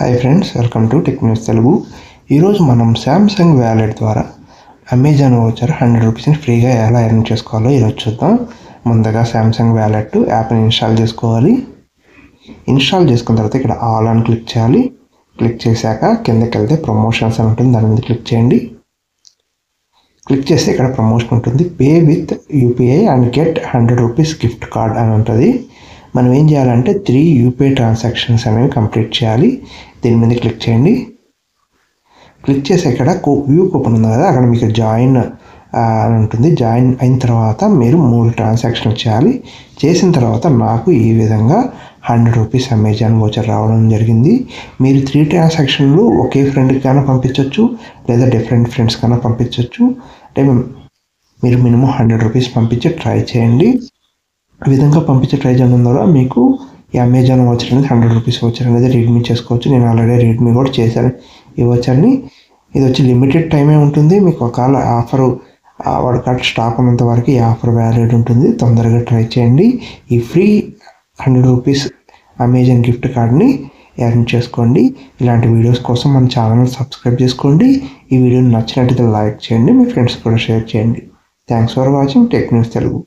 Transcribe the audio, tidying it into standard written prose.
Hi friends, welcome to tech news Telugu. ఈరోజు మనం Samsung wallet ద్వారా అమెజాన్ వోచర్ 100 రూపీస్ని ఫ్రీగా ఎలా ఎర్న్ చేసుకోవాలో ఈరోజు చూద్దాం. ముందుగా శాంసంగ్ వ్యాలెట్ యాప్ని ఇన్స్టాల్ చేసుకోవాలి. ఇన్స్టాల్ చేసుకున్న తర్వాత ఇక్కడ ఆల్ అని క్లిక్ చేయాలి. క్లిక్ చేశాక కిందకి వెళ్తే ప్రమోషన్స్ అని ఉంటుంది, దాని మీద క్లిక్ చేయండి. క్లిక్ చేస్తే ఇక్కడ ప్రమోషన్ ఉంటుంది, pay with UPI and get 100 rupees gift card అని ఉంటుంది. మనం ఏం చేయాలంటే 3 యూపీఐ ట్రాన్సాక్షన్స్ అనేవి కంప్లీట్ చేయాలి. దీని మీద క్లిక్ చేయండి. క్లిక్ చేసి ఇక్కడ వ్యూ కూపన్ ఉంది కదా, అక్కడ మీకు జాయిన్ అని ఉంటుంది. జాయిన్ అయిన తర్వాత మీరు 3 ట్రాన్సాక్షన్లు చేయాలి. చేసిన తర్వాత నాకు ఈ విధంగా 100 రూపీస్ అమెజాన్ వోచర్ రావడం జరిగింది. మీరు 3 ట్రాన్సాక్షన్లు ఒకే ఫ్రెండ్కి కన్నా పంపించవచ్చు, లేదా డిఫరెంట్ ఫ్రెండ్స్ కన్నా పంపించవచ్చు. అంటే మీరు మినిమం 100 రూపీస్ పంపించి ట్రై చేయండి. ఈ విధంగా పంపించి ట్రై చేయడం ద్వారా మీకు ఈ అమెజాన్ వాచర్ అనేది 100 రూపీస్ వాచర్ అనేది రీడ్మీ చేసుకోవచ్చు. నేను ఆల్రెడీ రీడ్మీ కూడా చేశాను ఈ వాచర్ని. ఇది వచ్చి లిమిటెడ్ టైమే ఉంటుంది. మీకు ఒకవేళ ఆఫరు వాడికి స్టాక్ ఉన్నంత వరకు ఈ ఆఫర్ వ్యాలిడ్ ఉంటుంది. తొందరగా ట్రై చేయండి. ఈ ఫ్రీ 100 రూపీస్ అమెజాన్ గిఫ్ట్ కార్డ్ని ఎర్న్ చేసుకోండి. ఇలాంటి వీడియోస్ కోసం మన ఛానల్ సబ్స్క్రైబ్ చేసుకోండి. ఈ వీడియోని నచ్చినట్లయితే లైక్ చేయండి, మీ ఫ్రెండ్స్ కూడా షేర్ చేయండి. Thanks for watching tech news Telugu.